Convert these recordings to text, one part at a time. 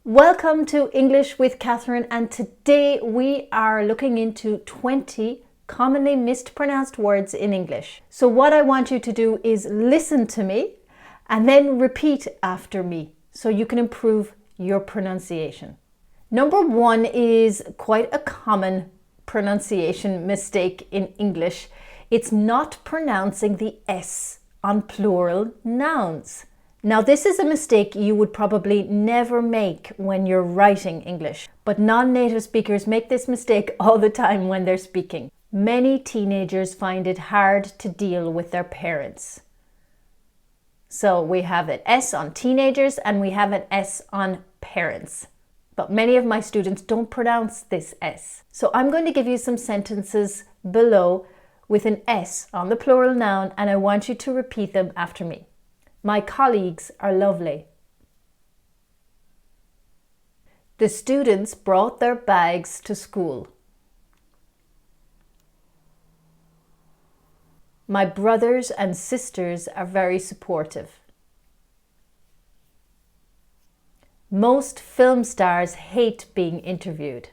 Welcome to English with Kathryn, and today we are looking into 20 commonly mispronounced words in English. So what I want you to do is listen to me and then repeat after me so you can improve your pronunciation. Number one is quite a common pronunciation mistake in English. It's not pronouncing the S on plural nouns. Now, this is a mistake you would probably never make when you're writing English, but non-native speakers make this mistake all the time when they're speaking. Many teenagers find it hard to deal with their parents. So we have an S on teenagers and we have an S on parents. But many of my students don't pronounce this S. So I'm going to give you some sentences below with an S on the plural noun, and I want you to repeat them after me. My colleagues are lovely. The students brought their bags to school. My brothers and sisters are very supportive. Most film stars hate being interviewed.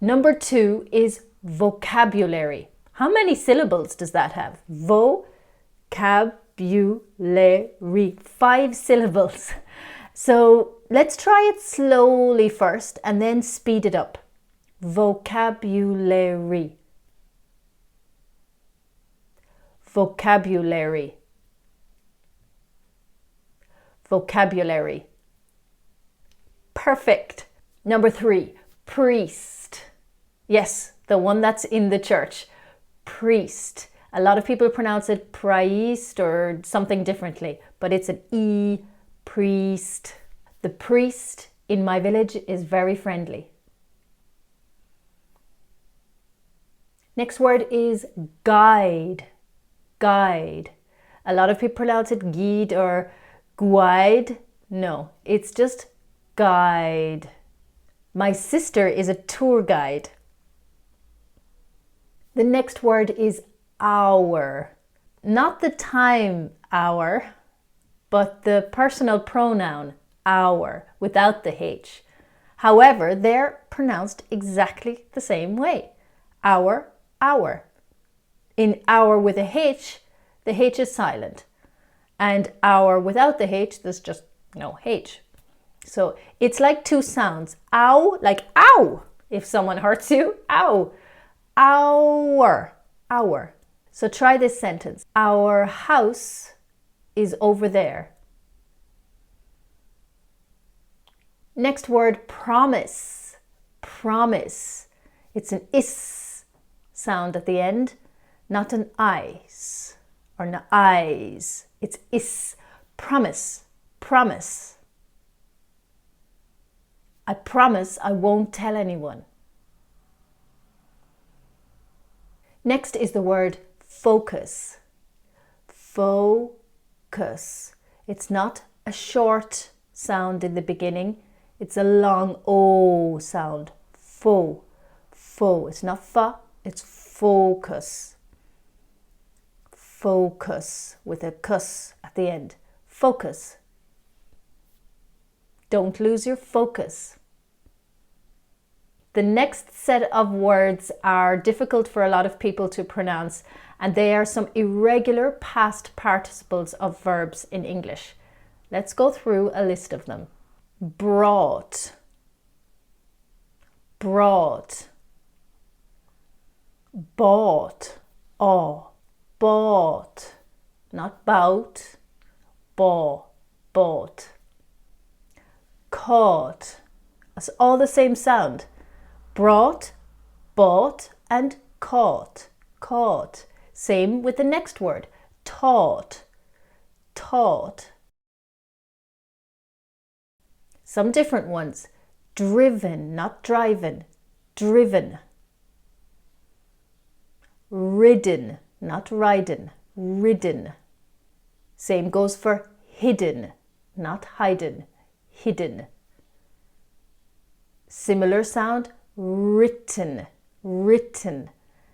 Number two is vocabulary. How many syllables does that have? Vocabulary. 5 syllables. So let's try it slowly first and then speed it up. Vocabulary. Vocabulary. Vocabulary. Perfect. Number 3, priest. Yes, the one that's in the church. Priest. A lot of people pronounce it priest or something differently, but it's an E, priest. The priest in my village is very friendly. Next word is guide. Guide. A lot of people pronounce it guide or guide. No, it's just guide. My sister is a tour guide. The next word is hour. Not the time hour, but the personal pronoun hour without the H. However, they're pronounced exactly the same way. Hour, hour. In hour with a H, the H is silent. And hour without the H, there's just no H. So it's like two sounds. Ow, like ow. If someone hurts you, ow. Hour, hour. So try this sentence. Our house is over there. Next word, promise. Promise. It's an is sound at the end, not an eyes or an eyes. It's is. Promise. Promise. I promise I won't tell anyone. Next is the word focus. Focus. It's not a short sound in the beginning. It's a long O sound. Fo. Fo. It's not fa, it's focus. Focus with a cus at the end. Focus. Don't lose your focus. The next set of words are difficult for a lot of people to pronounce, and they are some irregular past participles of verbs in English. Let's go through a list of them. Brought. Brought. Bought. Oh, bought. Not bout. Bought. Bought. Caught. It's all the same sound. Brought, bought, and caught. Caught. Same with the next word. Taught. Taught. Some different ones. Driven, not driving. Driven. Ridden, not riding. Ridden. Same goes for hidden, not hidden. Hidden. Similar sound. Written, written,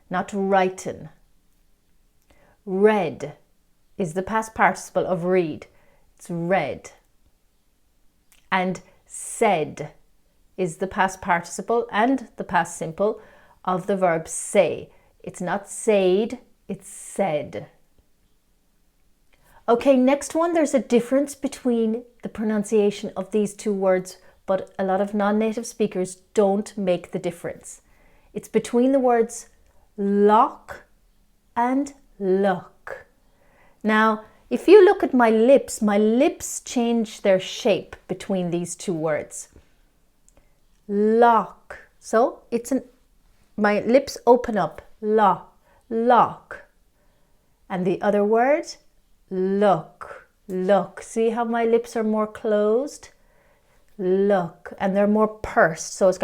not writing. Read is the past participle of read. It's read. And said is the past participle and the past simple of the verb say. It's not said, it's said. Okay, next one, there's a difference between the pronunciation of these two words, but a lot of non-native speakers don't make the difference. It's between the words lock and luck. Now, if you look at my lips change their shape between these two words. Lock. So my lips open up. Lock. And the other word, look. See how my lips are more closed? Look. And they're more pursed. So it's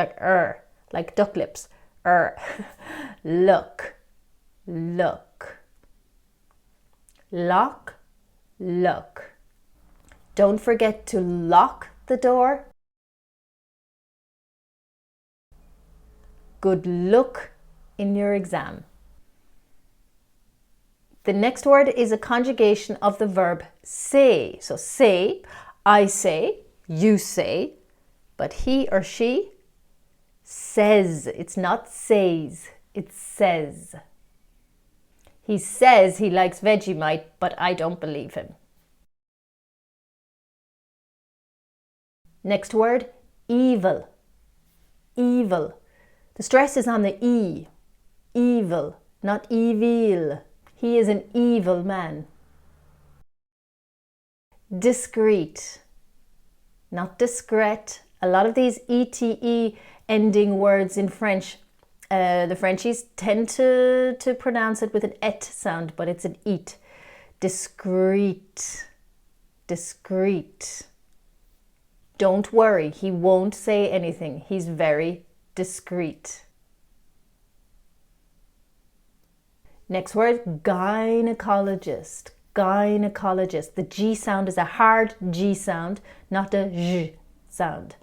like duck lips. Look. Lock. Look. Don't forget to lock the door. Good luck in your exam. The next word is a conjugation of the verb say. So say, I say, you say, but he or she says. It's not says, it says. He says he likes Vegemite, but I don't believe him. Next word, evil. Evil. The stress is on the E. Evil, not evil. He is an evil man. Discreet, not discreet. A lot of these ETE ending words in French, the Frenchies tend to pronounce it with an et sound, but it's an eat. Discreet. Don't worry, he won't say anything. He's very discreet. Next word, gynecologist. The G sound is a hard G sound, not a J sound.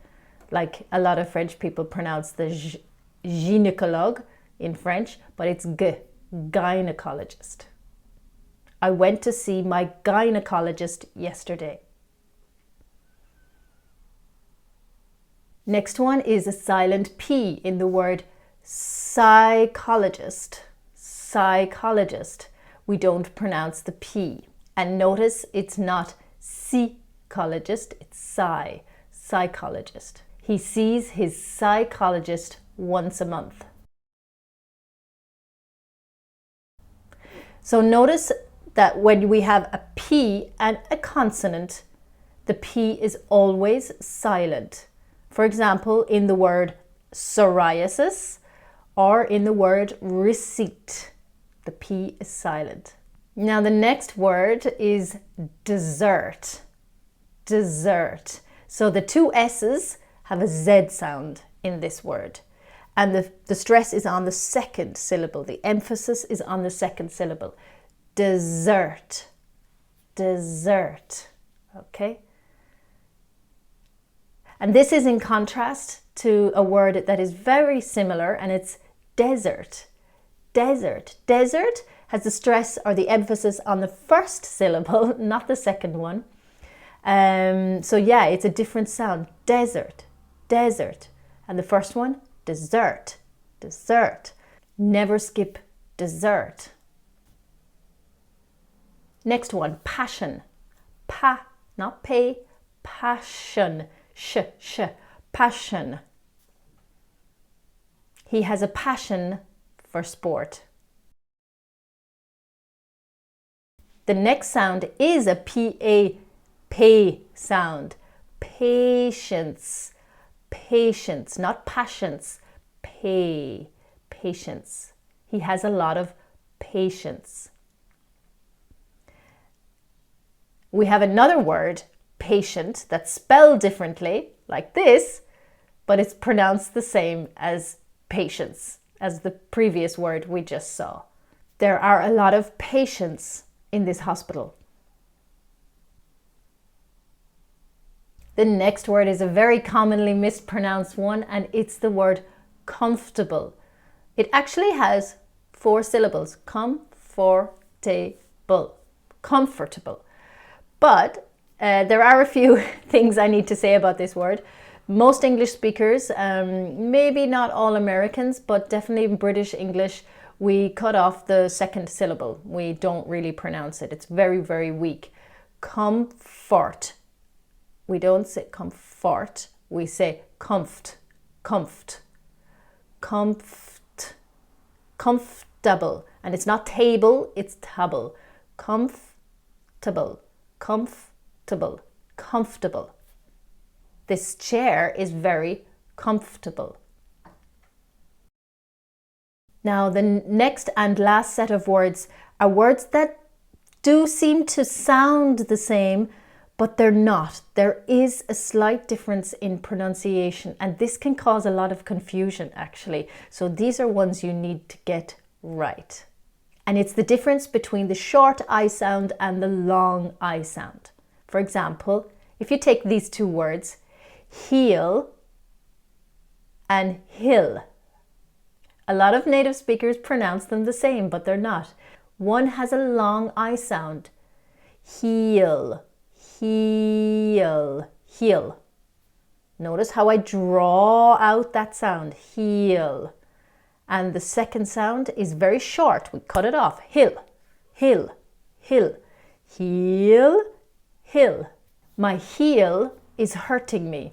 Like a lot of French people pronounce the gynécologue in French, but it's gynecologist. I went to see my gynecologist yesterday. Next one is a silent P in the word psychologist. We don't pronounce the P. And notice it's not psychologist, it's psychologist. He sees his psychologist once a month. So notice that when we have a P and a consonant, the P is always silent. For example, in the word psoriasis or in the word receipt, the P is silent. Now the next word is dessert. So the two S's have a Z sound in this word. And the stress is on the second syllable. The emphasis is on the second syllable. Dessert. Okay? And this is in contrast to a word that is very similar, and it's desert. Desert has the stress or the emphasis on the first syllable, not the second one. So yeah, it's a different sound. Desert. And the first one, dessert. Never skip dessert. Next one, passion. Not pay, passion. Passion. He has a passion for sport. The next sound is a P-A, pay sound. Patience, not patience. Patience. He has a lot of patience. We have another word, patient, that's spelled differently, like this, but it's pronounced the same as patience, as the previous word we just saw. There are a lot of patients in this hospital. The next word is a very commonly mispronounced one, and it's the word comfortable. It actually has 4 syllables. Comfortable. But There are a few things I need to say about this word. Most English speakers, maybe not all Americans, but definitely in British English, we cut off the second syllable. We don't really pronounce it. It's very, very weak. Comfort. We don't say comfort. We say comft, comft, comft, comfortable. And it's not table, it's table. Comfortable, comfortable, comfortable. This chair is very comfortable. Now, the next and last set of words are words that do seem to sound the same, but they're not. There is a slight difference in pronunciation, and this can cause a lot of confusion, actually. So these are ones you need to get right. And it's the difference between the short I sound and the long I sound. For example, if you take these two words, heel and hill. A lot of native speakers pronounce them the same, but they're not. One has a long I sound. Heel, heel, heel. Notice how I draw out that sound, heel. And the second sound is very short. We cut it off. Hill, hill, hill, heel, hill. My heel is hurting me.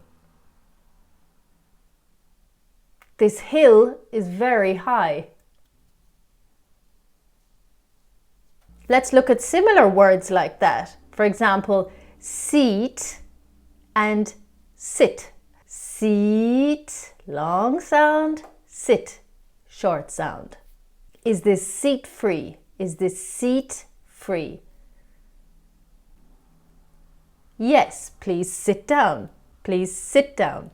This hill is very high. Let's look at similar words like that. For example, seat and sit. Seat, long sound, sit, short sound. Is this seat free? Is this seat free? Yes, please sit down. Please sit down.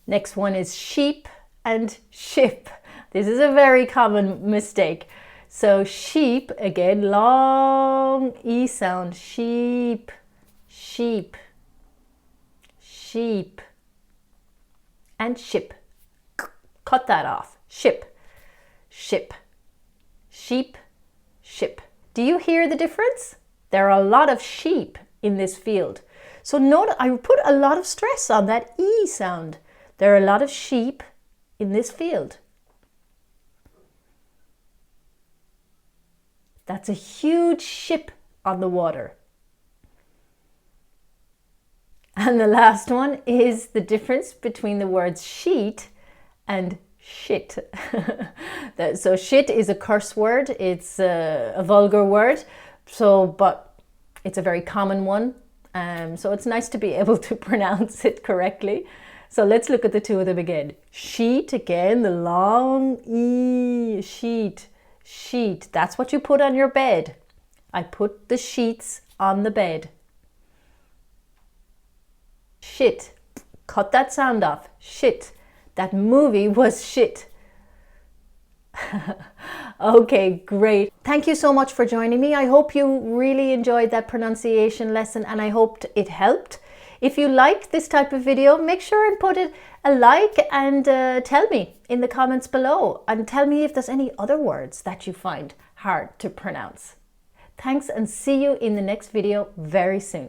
Next one is sheep and ship. This is a very common mistake. So sheep, again, long E sound. Sheep, sheep, sheep. And ship. Cut that off. Ship, ship, sheep, ship. Do you hear the difference? There are a lot of sheep in this field. So note, I put a lot of stress on that E sound. There are a lot of sheep in this field. That's a huge ship on the water. And the last one is the difference between the words sheet and shit. So shit is a curse word. It's a vulgar word. But it's a very common one. So it's nice to be able to pronounce it correctly. So let's look at the two of them again. Sheet, again, the long E, sheet, sheet. That's what you put on your bed. I put the sheets on the bed. Shit, cut that sound off. Shit, that movie was shit. Okay, great. Thank you so much for joining me. I hope you really enjoyed that pronunciation lesson and I hoped it helped. If you like this type of video, make sure and put it a like and tell me in the comments below and tell me if there's any other words that you find hard to pronounce. Thanks and see you in the next video very soon.